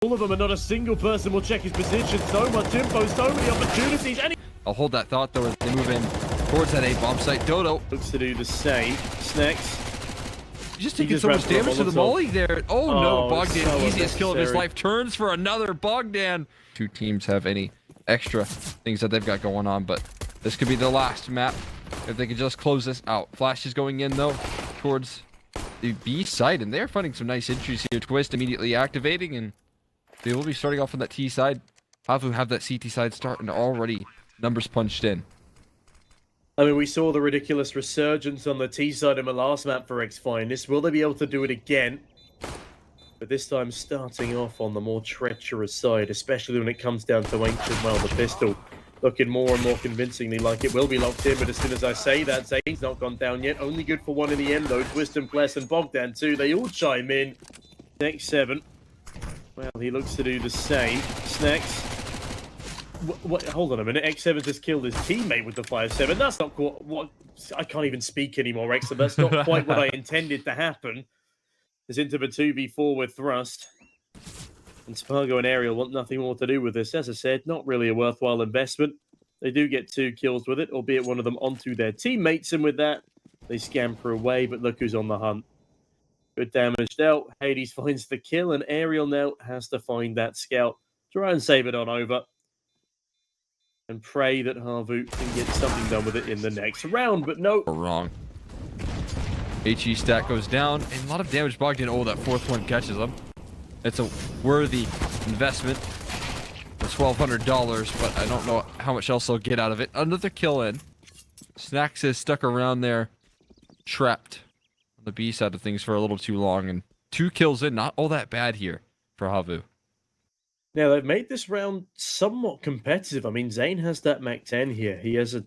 All of them, and not a single person will check his position. So much info, so many opportunities. I'll hold that thought though as they move in towards that A bomb site. Dodo looks to do the same. SNAX. Just taking so much damage to the molly there. Oh no, Bogdan, so easiest kill of his life, turns for another Bogdan. Two teams have any extra things that they've got going on, but this could be the last map if they could just close this out. Flash is going in though towards the B side, and they're finding some nice entries here. Twist immediately activating, and they will be starting off on that T side. HAVU have that CT side start, and already numbers punched in. I mean, we saw the ridiculous resurgence on the T side in the last map for X-Finest. Will they be able to do it again? But this time starting off on the more treacherous side, especially when it comes down to Ancient. Well, the pistol looking more and more convincingly like it will be locked in, but as soon as I say that, Zane's not gone down yet. Only good for one in the end, though. Twist and Bless and Bogdan, too. They all chime in. X7. Well, he looks to do the same. SNAX. What? Hold on a minute. X7 just killed his teammate with the 5-7. That's not what. I can't even speak anymore, X7. That's not quite what I intended to happen. Is into the 2v4 with Thrust. And Spargo and Ariel want nothing more to do with this. As I said, not really a worthwhile investment. They do get 2 kills with it, albeit one of them onto their teammates. And with that, they scamper away. But look who's on the hunt. Good damage dealt. Hades finds the kill, and Ariel now has to find that scout. Try and save it on over. And pray that HAVU can get something done with it in the next round. But no. Wrong. HE stat goes down, and a lot of damage. Bogdan, oh, that 4th one catches him. It's a worthy investment. It's $1,200, but I don't know how much else they'll get out of it. Another kill in. SNAX is stuck around there, trapped on the B side of things for a little too long, and 2 kills in, not all that bad here for HAVU. Now, they've made this round somewhat competitive. I mean, Zane has that Mac 10 here. He has a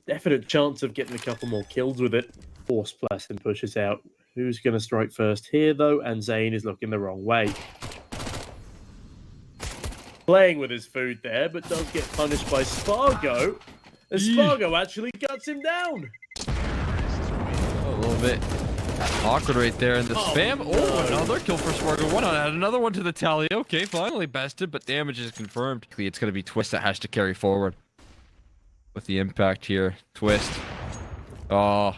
definite chance of getting a couple more kills with it. Force Blast and pushes out. Who's going to strike first here, though? And Zane is looking the wrong way. Playing with his food there, but does get punished by Spargo. And Spargo actually cuts him down. A little bit awkward right there in the spam. No. Oh, another kill for Spargo. One on, add another one to the tally. Okay, finally bested, but damage is confirmed. It's going to be Twist that has to carry forward with the impact here. Twist. Oh,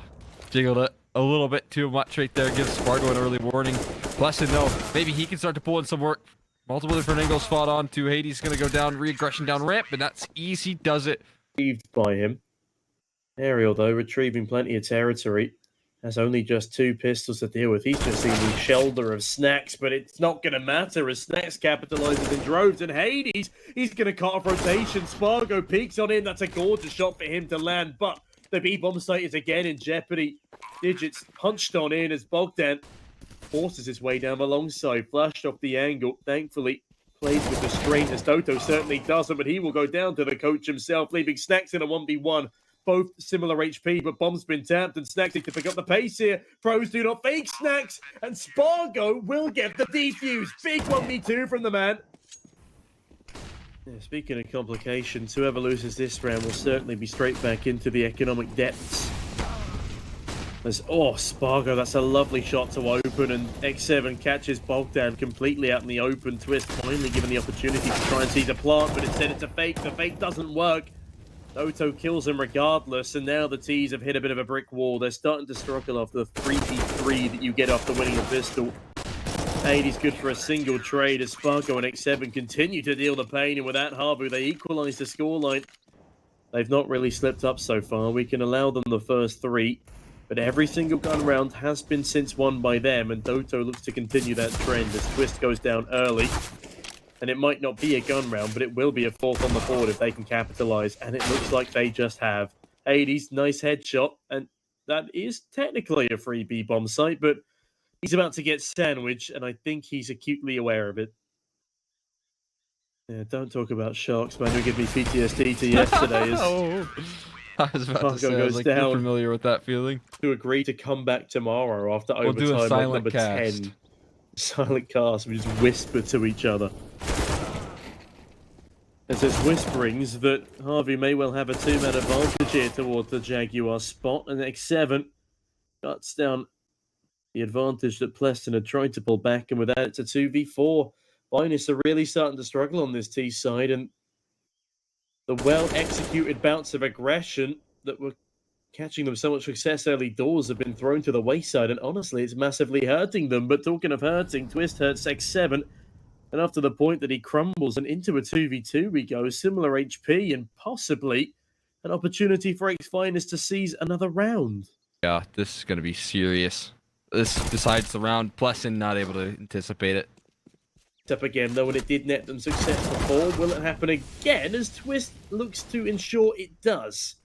jiggled it a little bit too much right there. Gives Spargo an early warning. Blessed, though. Maybe he can start to pull in some work. Multiple different angles fought on to Hades. Going to go down, re-aggression down ramp, and that's easy. Does it. Retrieved by him. Ariel, though, retrieving plenty of territory. Has only just 2 pistols to deal with. He's just seen the shoulder of SNAX, but it's not going to matter as SNAX capitalizes in droves. And Hades, he's going to cut off rotation. Spargo peeks on him. That's a gorgeous shot for him to land, but the B-bomb site is again in jeopardy. Digits punched on in as Bogdan forces his way down alongside. Flashed off the angle. Thankfully, plays with restraint as Toto certainly doesn't, but he will go down to the coach himself, leaving SNAX in a 1v1. Both similar HP, but bomb's been tapped, and SNAX need to pick up the pace here. Pros do not fake SNAX, and Spargo will get the defuse. Big 1v2 from the man. Yeah, speaking of complications, whoever loses this round will certainly be straight back into the economic depths. Spargo, that's a lovely shot to open, and X7 catches Bogdan completely out in the open. Twist finally given the opportunity to try and seize a plant, but instead it's a fake. The fake doesn't work. Toto kills him regardless, and now the T's have hit a bit of a brick wall. They're starting to struggle off the 3v3 that you get after winning the pistol. Hades good for a single trade as Spargo and X7 continue to deal the pain, and with that HAVU, they equalise the scoreline. They've not really slipped up so far. We can allow them the first 3, but every single gun round has been since won by them, and Toto looks to continue that trend as Twist goes down early. And it might not be a gun round, but it will be a 4th on the board if they can capitalize. And it looks like they just have. Hades, nice headshot. And that is technically a free B-bomb site, but he's about to get sandwiched, and I think he's acutely aware of it. Yeah, don't talk about sharks, man. Who gave me PTSD to yesterday. I was about to say, I was like, you're familiar with that feeling. To agree to come back tomorrow after overtime. We'll do a silent number cast. 10. Silent cast. We just whisper to each other. As there's whisperings that HAVU may well have a 2-man advantage here towards the Jaguar spot, and X7 cuts down the advantage that Pleston had tried to pull back, and with that it's a 2v4. Finest are really starting to struggle on this T side, and the well-executed bouts of aggression that were catching them so much success early doors have been thrown to the wayside, and honestly, it's massively hurting them. But talking of hurting, Twist hurts X7, and after the point that he crumbles and into a 2v2 we go, similar HP, and possibly an opportunity for X-Finest to seize another round. Yeah, this is going to be serious. This decides the round. Plessin not able to anticipate it. Up again, though, and it did net them success before. Will it happen again as Twist looks to ensure it does?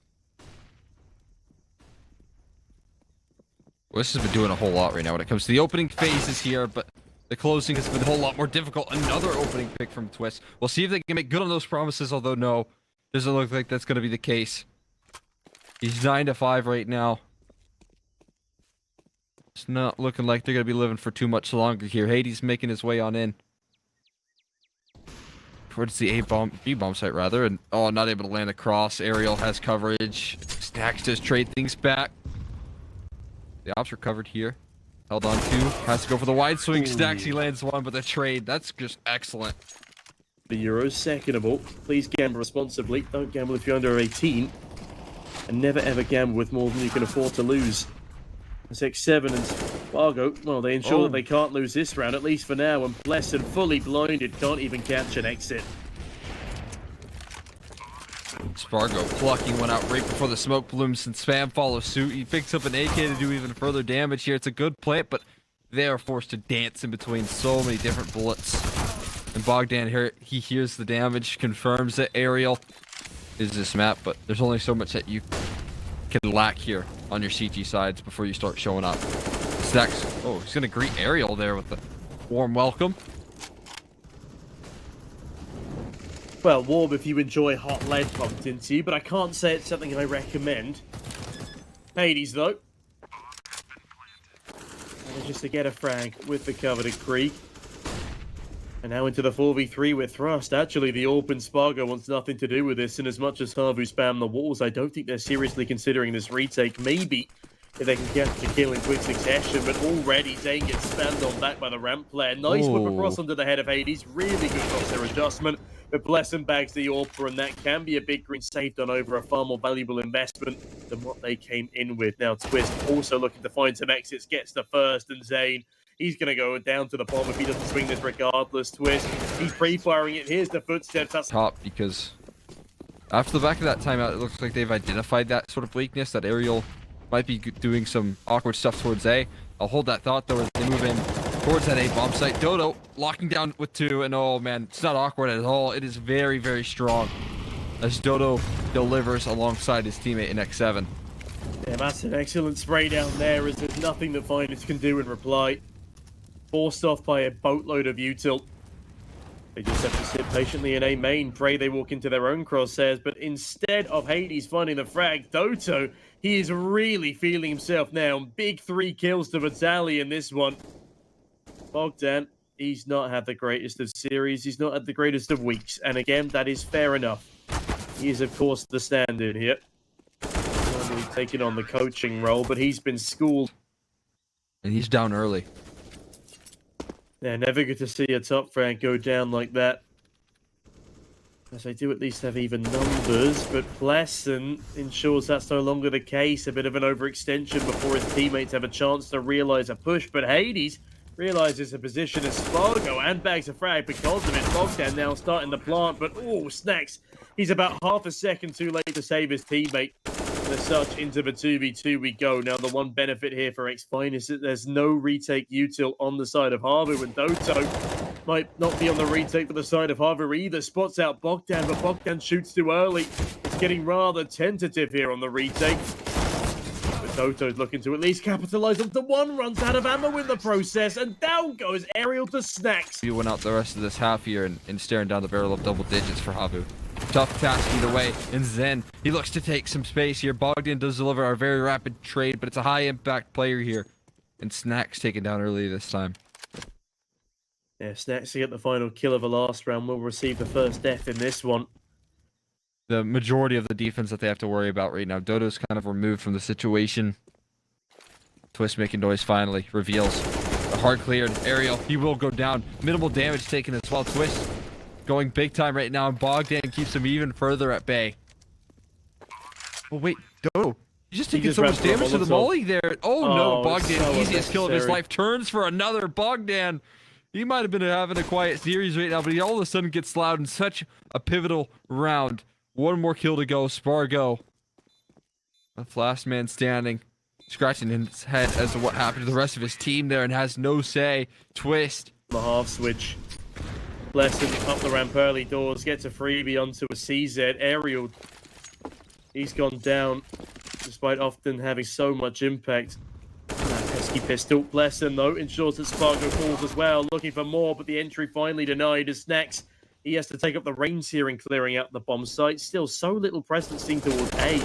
Well, this has been doing a whole lot right now when it comes to the opening phases here, but the closing has been a whole lot more difficult. Another opening pick from Twist. We'll see if they can make good on those promises, although no, doesn't look like that's going to be the case. He's 9-5 right now. It's not looking like they're going to be living for too much longer here. Hades making his way on in towards the B-bomb site, rather, and not able to land across. Aerial has coverage. SNAX does trade things back. The ops recovered here. Held on to. Has to go for the wide swing. SNAX, he lands one, but the trade, that's just excellent. The Euro's secondable. Please gamble responsibly. Don't gamble if you're under 18. And never ever gamble with more than you can afford to lose. It's X7 and Spargo, well, they ensure that they can't lose this round, at least for now, and Plessin, fully blinded, can't even catch an exit. Spargo plucking one out right before the smoke blooms, and Spam follows suit. He picks up an AK to do even further damage here. It's a good plant, but they are forced to dance in between so many different bullets. And Bogdan here, he hears the damage, confirms that Aerial is this map, but there's only so much that you can lack here on your CG sides before you start showing up. SNAX, he's gonna greet Aerial there with the warm welcome. Well, warm if you enjoy hot lead pumped into you, but I can't say it's something I recommend. Hades, though. Just to get a frag with the coveted creek. And now into the 4v3 with Thrust. Actually, the AWP and Spargo wants nothing to do with this, and as much as HAVU spam the walls, I don't think they're seriously considering this retake. Maybe if they can catch the kill in quick succession, but already Zane gets spammed on back by the ramp player. Nice whip across onto the head of Hades. Really good crosshair adjustment. But Blessin bags the AWP, and that can be a big green saved on over a far more valuable investment than what they came in with. Now Twist also looking to find some exits, gets the first, and Zane, he's going to go down to the bomb if he doesn't swing this regardless. Twist, he's pre-firing it. Here's the footsteps. That's top, because after the back of that timeout, it looks like they've identified that sort of weakness, that Aerial might be doing some awkward stuff towards A. I'll hold that thought, though, as they move in towards that A bomb site. Dodo locking down with 2, and oh man, it's not awkward at all. It is very, very strong as Dodo delivers alongside his teammate in X7. Yeah, that's an excellent spray down there, as there's nothing that Finest can do in reply. Forced off by a boatload of util. They just have to sit patiently in A main, pray they walk into their own crosshairs, but instead of Hades finding the frag, Doto, he is really feeling himself now. Big 3 kills to Vitali in this one. Bogdan, he's not had the greatest of series, he's not had the greatest of weeks, and again, that is fair enough. He is, of course, the stand-in here. Normally taking on the coaching role, but he's been schooled. And he's down early. Yeah, never good to see a top frag go down like that. As they do at least have even numbers, but Plessin ensures that's no longer the case. A bit of an overextension before his teammates have a chance to realise a push, but Hades realises a position as Spargo and bags a frag because of it. Bogdan now starting the plant, but SNAX, he's about half a second too late to save his teammate. And as such, into the 2v2 we go. Now, the one benefit here for X-Fine is that there's no retake util on the side of HAVU, and Doto might not be on the retake for the side of HAVU either. Spots out Bogdan, but Bogdan shoots too early. It's getting rather tentative here on the retake. But Doto's looking to at least capitalise on the one, runs out of ammo in the process, and down goes Aerial to SNAX. We went out the rest of this half here and staring down the barrel of double digits for HAVU. Tough task either way, and Zen, he looks to take some space here. Bogdan does deliver a very rapid trade, but it's a high-impact player here. And SNAX taken down early this time. Yeah, SNAX to get the final kill of the last round will receive the first death in this one. The majority of the defense that they have to worry about right now. Dodo's kind of removed from the situation. Twist making noise finally. Reveals The hard cleared. Aerial, he will go down. Minimal damage taken as well. Twist going big time right now, and Bogdan keeps him even further at bay. Oh, wait, Dodo. He's just taking so much damage to the molly there. Oh, no, Bogdan, so easiest kill of his life. Turns for another. Bogdan, he might have been having a quiet series right now, but he all of a sudden gets loud in such a pivotal round. One more kill to go. Spargo, the last man standing, scratching his head as to what happened to the rest of his team there and has no say. Twist. The half switch. Blessing up the ramp early doors, gets a freebie onto a CZ. Aerial, he's gone down, despite often having so much impact. That pesky pistol. Blessing, though, ensures that Spargo falls as well, looking for more, but the entry finally denied as SNAX. He has to take up the reins here in clearing out the bomb site. Still so little presence seen towards A.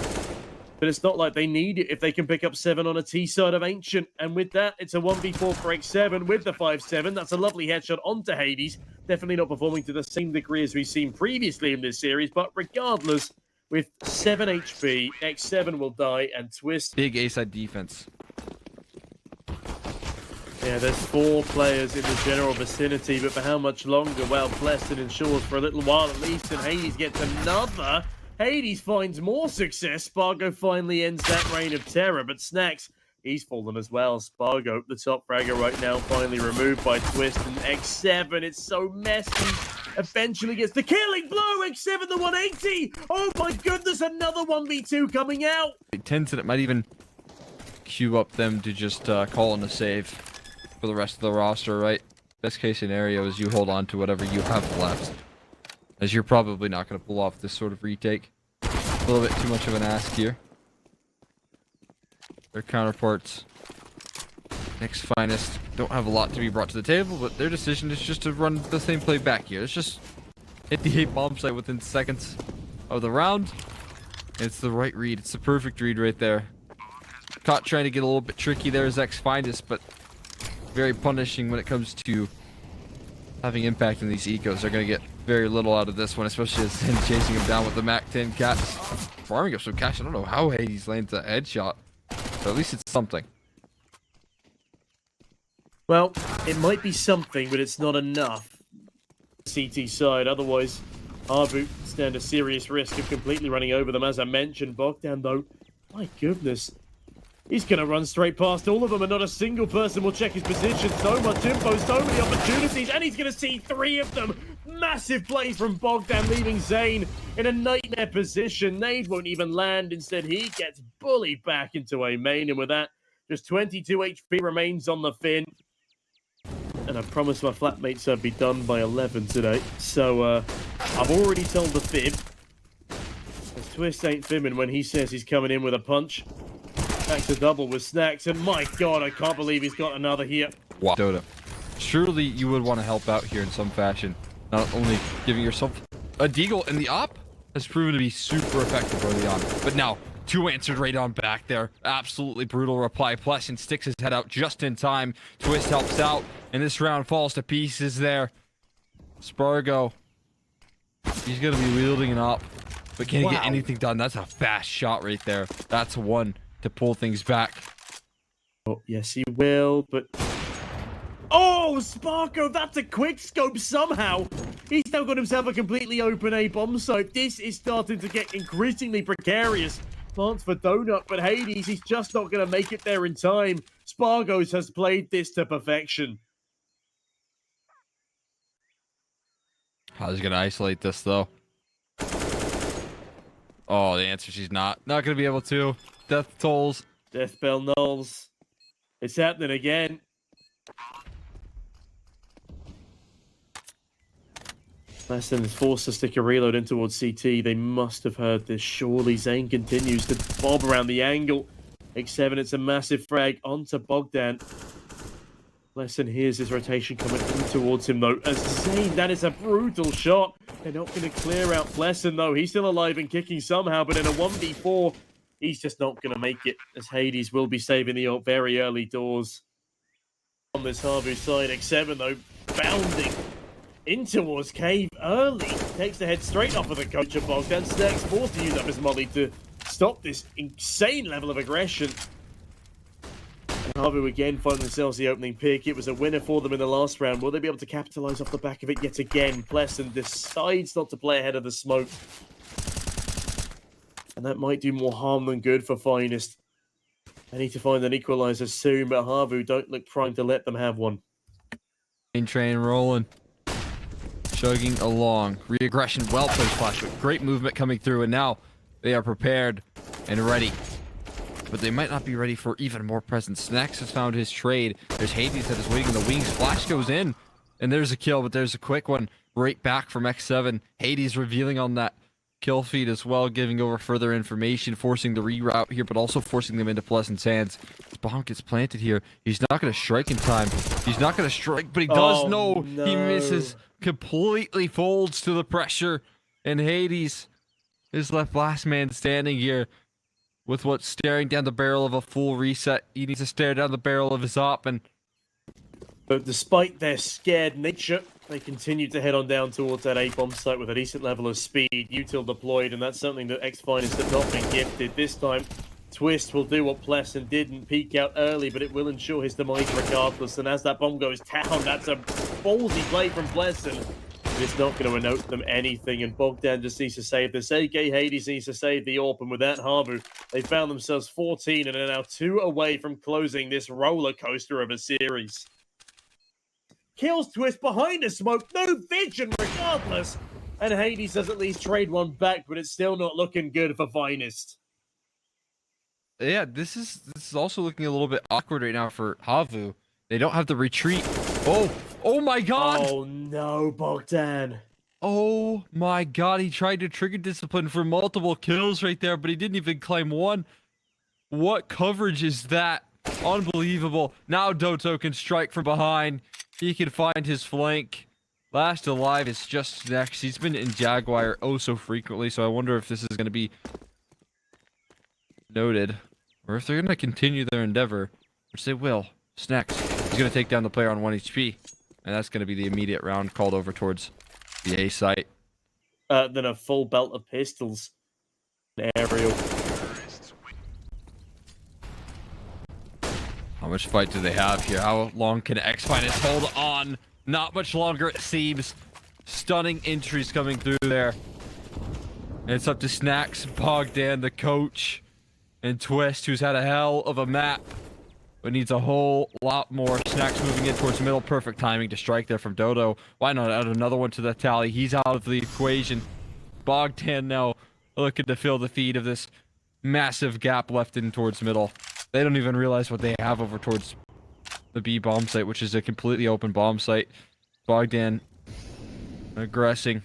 But it's not like they need it if they can pick up 7 on a T side of Ancient. And with that, it's a 1v4 for X7 with the 5-7. That's a lovely headshot onto Hades. Definitely not performing to the same degree as we've seen previously in this series. But regardless, with 7 HP, X7 will die and Twist. Big A-side defense. Yeah, there's 4 players in the general vicinity, but for how much longer? Well, Blessed ensures for a little while at least, and Hades gets another. Hades finds more success. Spargo finally ends that reign of terror, but SNAX, he's fallen as well. Spargo, the top fragger right now, finally removed by Twist, and X7, it's so messy. Eventually gets the killing blow. X7 the 180. Oh my goodness, another 1v2 coming out. It tends that it might even queue up them to just call in a save for the rest of the roster, right? Best case scenario is you hold on to whatever you have left, as you're probably not going to pull off this sort of retake. A little bit too much of an ask here. Their counterparts, Next Finest, don't have a lot to be brought to the table, but their decision is just to run the same play back here. Let's just hit the 8 bomb site within seconds of the round. It's the right read. It's the perfect read right there. Caught trying to get a little bit tricky there as X Finest, but very punishing when it comes to having impact in these ecos. They're going to get very little out of this one, especially as him chasing him down with the Mac 10 caps. Farming up some cash. I don't know how Hades lands a headshot, but at least it's something. Well, it might be something, but it's not enough. CT side, otherwise HAVU stand a serious risk of completely running over them. As I mentioned, Bogdan, though, my goodness, he's going to run straight past all of them, and not a single person will check his position. So much info, so many opportunities, and he's going to see 3 of them. Massive plays from Bogdan, leaving Zane in a nightmare position. Nade won't even land. Instead, he gets bullied back into a main, and with that, just 22 HP remains on the fin. And I promised my flatmates I'd be done by 11 today. So, I've already told the fib. As Twist ain't fibbing when he says he's coming in with a punch. Back to double with SNAX, and my god, I can't believe he's got another here. Wow. Dota, surely you would want to help out here in some fashion. Not only giving yourself a deagle, and the op has proven to be super effective early on. But now, 2 answered right on back there. Absolutely brutal reply. Plessin sticks his head out just in time. Twist helps out, and this round falls to pieces there. Spargo, he's going to be wielding an op, but can't get anything done. That's a fast shot right there. That's one to pull things back. Oh, yes, he will, but... Oh, Sparko, that's a quick scope somehow. He's now got himself a completely open A bomb site. This is starting to get increasingly precarious. Plants for Donut, but Hades, he's just not going to make it there in time. Spargos has played this to perfection. How's he going to isolate this, though? Oh, the answer, she's not. Not going to be able to. Death tolls. Death bell nulls. It's happening again. Lesson is forced to stick a reload in towards CT. They must have heard this. Surely Zane continues to bob around the angle. X7, it's a massive frag onto Bogdan. Lesson hears his rotation coming in towards him, though. As Zane, that is a brutal shot. They're not going to clear out Lesson, though. He's still alive and kicking somehow, but in a 1v4, he's just not going to make it, as Hades will be saving the very early doors. On this HAVU side, X7, though, bounding in towards Cave early. Takes the head straight off of the coach of Bogdan. SNAX forced to use up his molly to stop this insane level of aggression. And HAVU again find themselves the opening pick. It was a winner for them in the last round. Will they be able to capitalize off the back of it yet again? Pleasant decides not to play ahead of the smoke. And that might do more harm than good for Finest. They need to find an equalizer soon, but HAVU don't look primed to let them have one. Train rolling. Chugging along. Re-aggression, well played Flash. Great movement coming through, and now they are prepared and ready. But they might not be ready for even more presence. SNAX has found his trade. There's Hades that is waiting in the wings. Flash goes in, and there's a kill, but there's a quick one right back from X7. Hades revealing on that kill feed as well, giving over further information, forcing the reroute here, but also forcing them into Pleasant's hands. This bomb gets planted here. He's not going to strike in time. He's not going to strike, but he does know. No. He misses. Completely folds to the pressure, and Hades is left last man standing here with what's staring down the barrel of a full reset. He needs to stare down the barrel of his op, and but despite their scared nature, they continue to head on down towards that A-bomb site with a decent level of speed. Util deployed, and that's something that X-Finest have not been gifted. This time, Twist will do what Pleasant didn't peek out early, but it will ensure his demise regardless. And as that bomb goes down, that's a ballsy play from Pleasant. It's not going to enote them anything, and Bogdan just needs to save this. AK Hades needs to save the AWP, and with that, HAVU, they found themselves 14 and are now 2 away from closing this roller coaster of a series. Kills Twist behind the smoke, no vision regardless, and Hades does at least trade one back, but it's still not looking good for Finest. yeah, this is also looking a little bit awkward right now for HAVU. They don't have the retreat. Oh my god! Oh no, Bogdan. Oh my god, he tried to trigger discipline for multiple kills right there, but he didn't even claim one. What coverage is that? Unbelievable. Now Doto can strike from behind. He can find his flank. Last alive is just SNAX. He's been in Jaguar oh so frequently, so I wonder if this is going to be noted, or if they're going to continue their endeavor, which they will. SNAX is going to take down the player on 1 HP, and that's going to be the immediate round called over towards the A site. Then a full belt of pistols. An aerial. How much fight do they have here? How long can X-Finest hold on? Not much longer, it seems. Stunning entries coming through there. And it's up to SNAX, Bogdan, the coach, and Twist, who's had a hell of a map, but needs a whole lot more. SNAX moving in towards middle. Perfect timing to strike there from Dodo. Why not add another one to the tally? He's out of the equation. Bogdan now looking to fill the feed of this massive gap left in towards middle. They don't even realize what they have over towards the B bomb site, which is a completely open bomb site. Bogdan aggressing.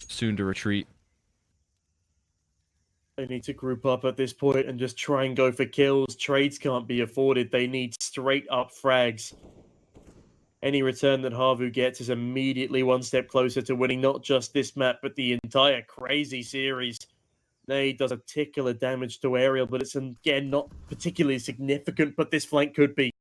Soon to retreat. They need to group up at this point and just try and go for kills. Trades can't be afforded. They need straight up frags. Any return that HAVU gets is immediately one step closer to winning not just this map, but the entire crazy series. Nade does a tickle of damage to aerial, but it's again not particularly significant, but this flank could be.